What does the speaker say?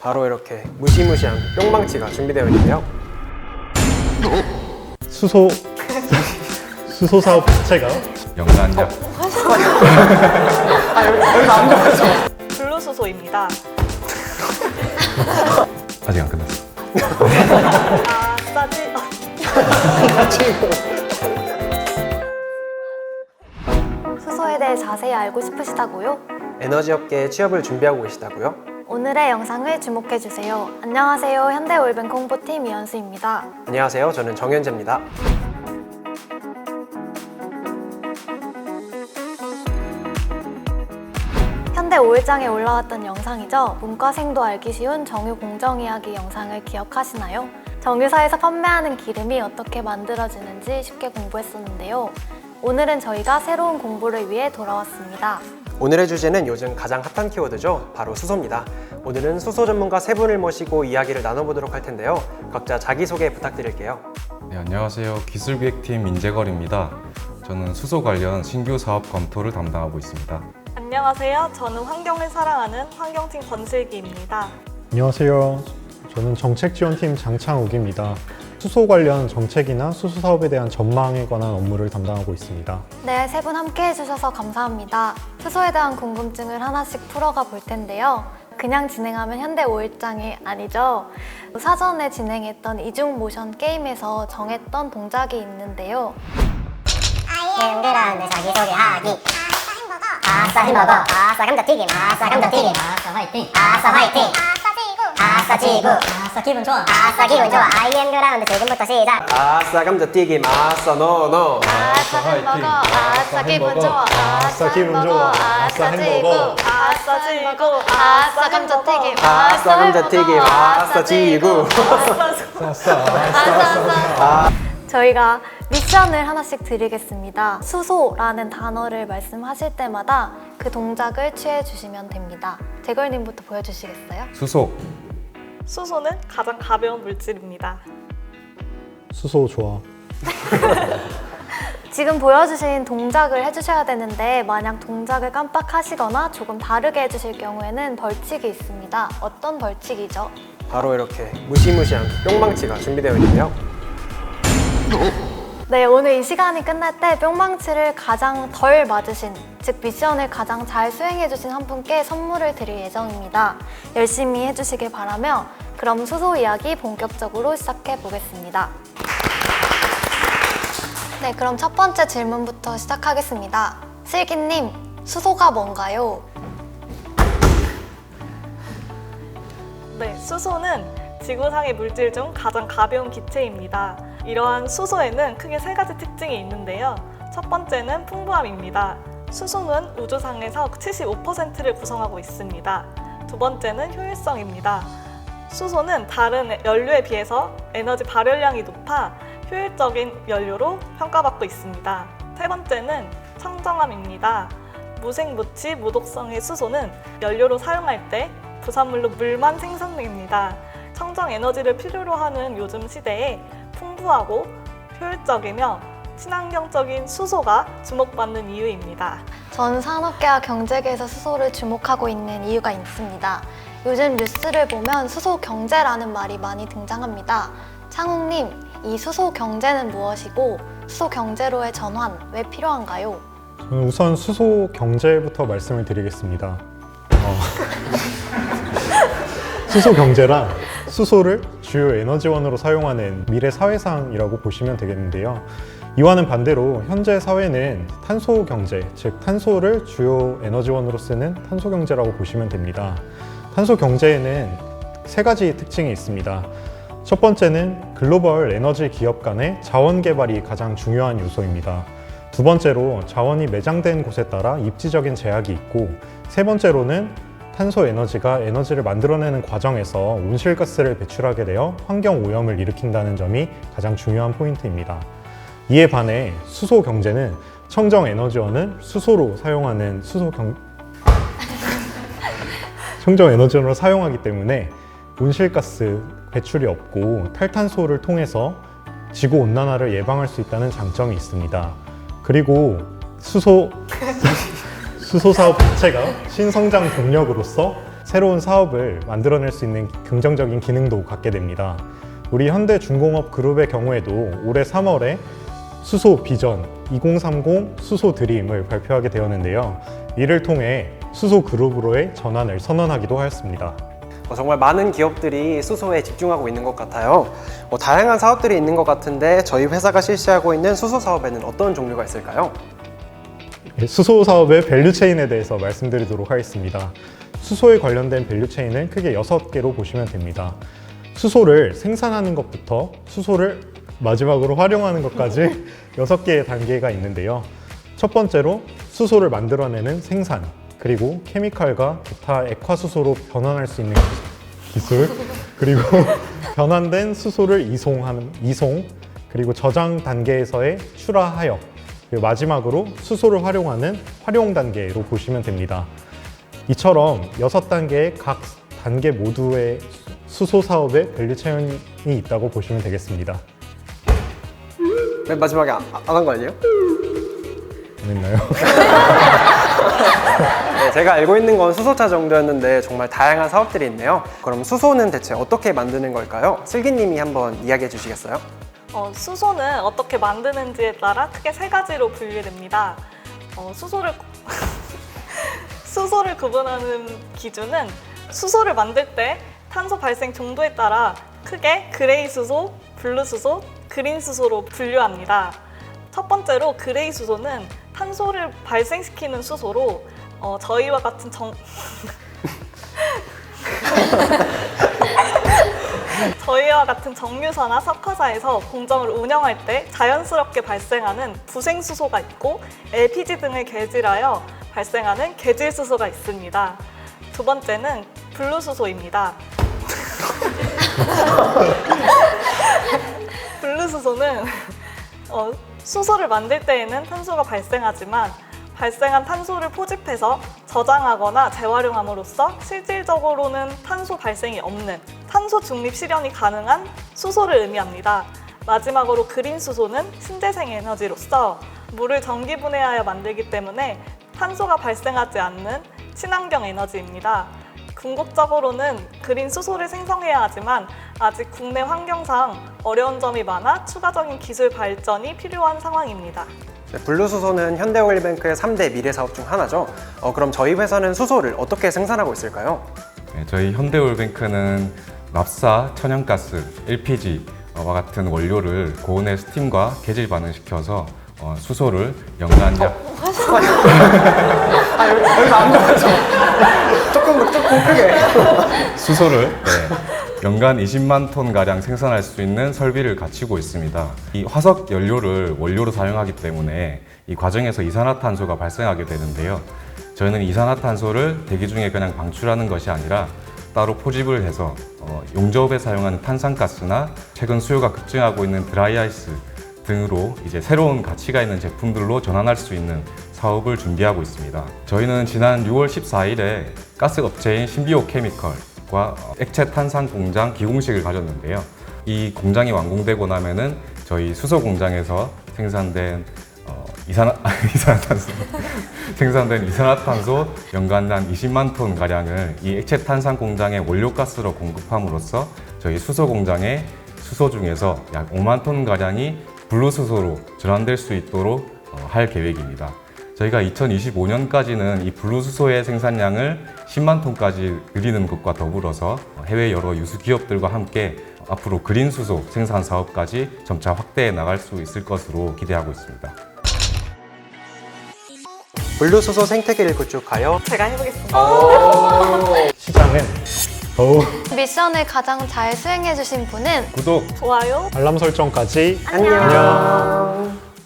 바로 이렇게 무시무시한 뿅망치가 준비되어 있는데요. 수소 사업 자체가 영란력. 블루수소입니다. 아직 안 끝났어. 아싸지. 수소에 대해 자세히 알고 싶으시다고요? 에너지업계에 취업을 준비하고 계시다고요? 오늘의 영상을 주목해주세요. 안녕하세요. 현대올뱅크 홍보팀 이현수입니다. 안녕하세요. 저는 정현재입니다. 현대 5일장에 올라왔던 영상이죠. 문과생도 알기 쉬운 정유 공정 이야기 영상을 기억하시나요? 정유사에서 판매하는 기름이 어떻게 만들어지는지 쉽게 공부했었는데요. 오늘은 저희가 새로운 공부를 위해 돌아왔습니다. 오늘의 주제는 요즘 가장 핫한 키워드죠. 바로 수소입니다. 오늘은 수소 전문가 세 분을 모시고 이야기를 나눠보도록 할 텐데요. 각자 자기소개 부탁드릴게요. 네, 안녕하세요. 기술기획팀 민재걸입니다. 저는 수소 관련 신규 사업 검토를 담당하고 있습니다. 안녕하세요. 저는 환경을 사랑하는 환경팀 권슬기입니다. 안녕하세요. 저는 정책지원팀 장창욱입니다. 수소 관련 정책이나 수소 사업에 대한 전망에 관한 업무를 담당하고 있습니다. 네, 세 분 함께 해주셔서 감사합니다. 수소에 대한 궁금증을 하나씩 풀어가 볼 텐데요. 그냥 진행하면 현대 5일장이 아니죠. 사전에 진행했던 이중 모션 게임에서 정했던 동작이 있는데요. 힘들었는데 자기소개하기. 아싸 햄버거, 아싸 감자튀김, 아싸 감자튀김, 아싸 화이팅, 아싸 화이팅, 아싸 지구, 아싸 기분 좋아, 아싸 기분 좋아. IM 그라운드 지금부터 시작. 아싸 감자튀김, 아싸 노노. 아싸 햄버거, 아싸 기분 좋아, 아싸 기분 좋아, 아싸 지구, 아싸 지구, 아싸 감자튀김, 아싸 감자튀김, 아싸 지구. 저희가 미션을 하나씩 드리겠습니다. 수소라는 단어를 말씀하실 때마다 그 동작을 취해 주시면 됩니다. 재걸님부터 보여주시겠어요? 수소. 수소는 가장 가벼운 물질입니다. 수소 좋아. 지금 보여주신 동작을 해주셔야 되는데 만약 동작을 깜빡하시거나 조금 다르게 해주실 경우에는 벌칙이 있습니다. 어떤 벌칙이죠? 바로 이렇게 무시무시한 뿅망치가 준비되어 있는데요. 네, 오늘 이 시간이 끝날 때 뿅망치를 가장 덜 맞으신, 즉 미션을 가장 잘 수행해주신 한 분께 선물을 드릴 예정입니다. 열심히 해주시길 바라며 그럼 수소 이야기 본격적으로 시작해 보겠습니다. 네, 그럼 첫 번째 질문부터 시작하겠습니다. 슬기님, 수소가 뭔가요? 네, 수소는 지구상의 물질 중 가장 가벼운 기체입니다. 이러한 수소에는 크게 세 가지 특징이 있는데요. 첫 번째는 풍부함입니다. 수소는 우주상에서 75%를 구성하고 있습니다. 두 번째는 효율성입니다. 수소는 다른 연료에 비해서 에너지 발열량이 높아 효율적인 연료로 평가받고 있습니다. 세 번째는 청정함입니다. 무색무취 무독성의 수소는 연료로 사용할 때 부산물로 물만 생성됩니다. 청정 에너지를 필요로 하는 요즘 시대에 풍부하고 효율적이며 친환경적인 수소가 주목받는 이유입니다. 전 산업계와 경제계에서 수소를 주목하고 있는 이유가 있습니다. 요즘 뉴스를 보면 수소 경제라는 말이 많이 등장합니다. 창욱님, 이 수소 경제는 무엇이고 수소 경제로의 전환 왜 필요한가요? 저는 우선 수소 경제부터 말씀을 드리겠습니다. 수소 경제란 수소를 주요 에너지원으로 사용하는 미래 사회상이라고 보시면 되겠는데요. 이와는 반대로 현재 사회는 탄소 경제, 즉 탄소를 주요 에너지원으로 쓰는 탄소 경제라고 보시면 됩니다. 탄소 경제에는 세 가지 특징이 있습니다. 첫 번째는 글로벌 에너지 기업 간의 자원 개발이 가장 중요한 요소입니다. 두 번째로 자원이 매장된 곳에 따라 입지적인 제약이 있고, 세 번째로는 탄소 에너지가 에너지를 만들어내는 과정에서 온실가스를 배출하게 되어 환경 오염을 일으킨다는 점이 가장 중요한 포인트입니다. 이에 반해 수소 경제는 청정 에너지원을 수소로 사용하는 청정 에너지원으로 사용하기 때문에 온실가스 배출이 없고 탈탄소를 통해서 지구 온난화를 예방할 수 있다는 장점이 있습니다. 그리고 수소 사업 자체가 신성장 동력으로서 새로운 사업을 만들어낼 수 있는 긍정적인 기능도 갖게 됩니다. 우리 현대중공업 그룹의 경우에도 올해 3월에 수소 비전 2030 수소 드림을 발표하게 되었는데요. 이를 통해 수소 그룹으로의 전환을 선언하기도 하였습니다. 정말 많은 기업들이 수소에 집중하고 있는 것 같아요. 다양한 사업들이 있는 것 같은데 저희 회사가 실시하고 있는 수소 사업에는 어떤 종류가 있을까요? 수소 사업의 밸류체인에 대해서 말씀드리도록 하겠습니다. 수소에 관련된 밸류체인은 크게 6개로 보시면 됩니다. 수소를 생산하는 것부터 수소를 마지막으로 활용하는 것까지 6개의 단계가 있는데요. 첫 번째로 수소를 만들어내는 생산, 그리고 케미칼과 기타 액화수소로 변환할 수 있는 기술, 그리고 변환된 수소를 이송, 그리고 저장 단계에서의 출하하역, 그리고 마지막으로 수소를 활용하는 활용 단계로 보시면 됩니다. 이처럼 6단계의 각 단계 모두의 수소 사업의 밸류체인이 있다고 보시면 되겠습니다. 맨 마지막에 안 한 거 아니에요? 안 했나요? 네, 제가 알고 있는 건 수소차 정도였는데 정말 다양한 사업들이 있네요. 그럼 수소는 대체 어떻게 만드는 걸까요? 슬기님이 한번 이야기해 주시겠어요? 수소는 어떻게 만드는지에 따라 크게 3가지로 분류됩니다. 수소를 구분하는 기준은 수소를 만들 때 탄소 발생 정도에 따라 크게 그레이 수소, 블루 수소, 그린 수소로 분류합니다. 첫 번째로 그레이 수소는 탄소를 발생시키는 수소로 저희와 같은 저희와 같은 정유사나 석화사에서 공정을 운영할 때 자연스럽게 발생하는 부생수소가 있고 LPG 등을 개질하여 발생하는 개질수소가 있습니다. 두 번째는 블루수소입니다. 블루수소는 수소를 만들 때에는 탄소가 발생하지만 발생한 탄소를 포집해서 저장하거나 재활용함으로써 실질적으로는 탄소 발생이 없는 탄소 중립 실현이 가능한 수소를 의미합니다. 마지막으로 그린 수소는 신재생 에너지로서 물을 전기 분해하여 만들기 때문에 탄소가 발생하지 않는 친환경 에너지입니다. 궁극적으로는 그린 수소를 생성해야 하지만 아직 국내 환경상 어려운 점이 많아 추가적인 기술 발전이 필요한 상황입니다. 네, 블루수소는 현대오일뱅크의 3대 미래 사업 중 하나죠. 그럼 저희 회사는 수소를 어떻게 생산하고 있을까요? 네, 저희 현대오일뱅크는 납사, 천연가스, LPG와 같은 원료를 고온의 스팀과 개질 반응시켜서 수소를 연간 약 여기서 안 좋아서 조금 크게 수소를 연간 20만 톤 가량 생산할 수 있는 설비를 갖추고 있습니다. 이 화석 연료를 원료로 사용하기 때문에 이 과정에서 이산화탄소가 발생하게 되는데요. 저희는 이산화탄소를 대기 중에 그냥 방출하는 것이 아니라 따로 포집을 해서 용접에 사용하는 탄산가스나 최근 수요가 급증하고 있는 드라이아이스 등으로 이제 새로운 가치가 있는 제품들로 전환할 수 있는 사업을 준비하고 있습니다. 저희는 지난 6월 14일에 가스 업체인 신비오케미컬과 액체 탄산 공장 기공식을 가졌는데요. 이 공장이 완공되고 나면은 저희 수소 공장에서 생산된 이산화탄소 연간 한 20만 톤 가량을 이 액체 탄산 공장의 원료가스로 공급함으로써 저희 수소 공장의 수소 중에서 약 5만 톤 가량이 블루수소로 전환될 수 있도록 할 계획입니다. 저희가 2025년까지는 이 블루수소의 생산량을 10만 톤까지 늘리는 것과 더불어서 해외 여러 유수 기업들과 함께 앞으로 그린 수소 생산 사업까지 점차 확대해 나갈 수 있을 것으로 기대하고 있습니다. 블루수소 생태계를 구축하여 제가 해보겠습니다. 시장은 더욱 미션을 가장 잘 수행해주신 분은 구독! 좋아요. 알람 설정까지 안녕.